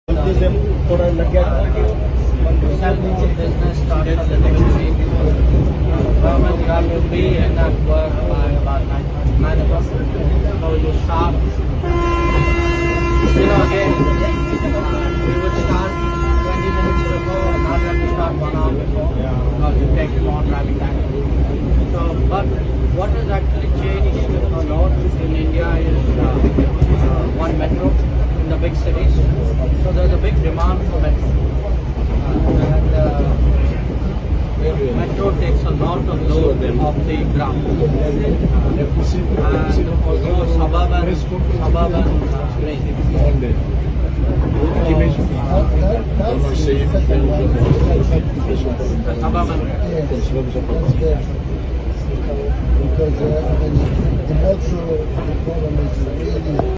थोड़ा लग गया business started the next week. Government got to be in that work by about 9 o'clock. So you start, again, we would start 20 minutes before, now we have to start 1 hour before, because it takes more driving time. So, but what has actually changed a lot in India is one metro in the big cities. So there's a big demand for metro. And metro takes a lot of load off the ground. And also suburban suburban because the metro, the problem is really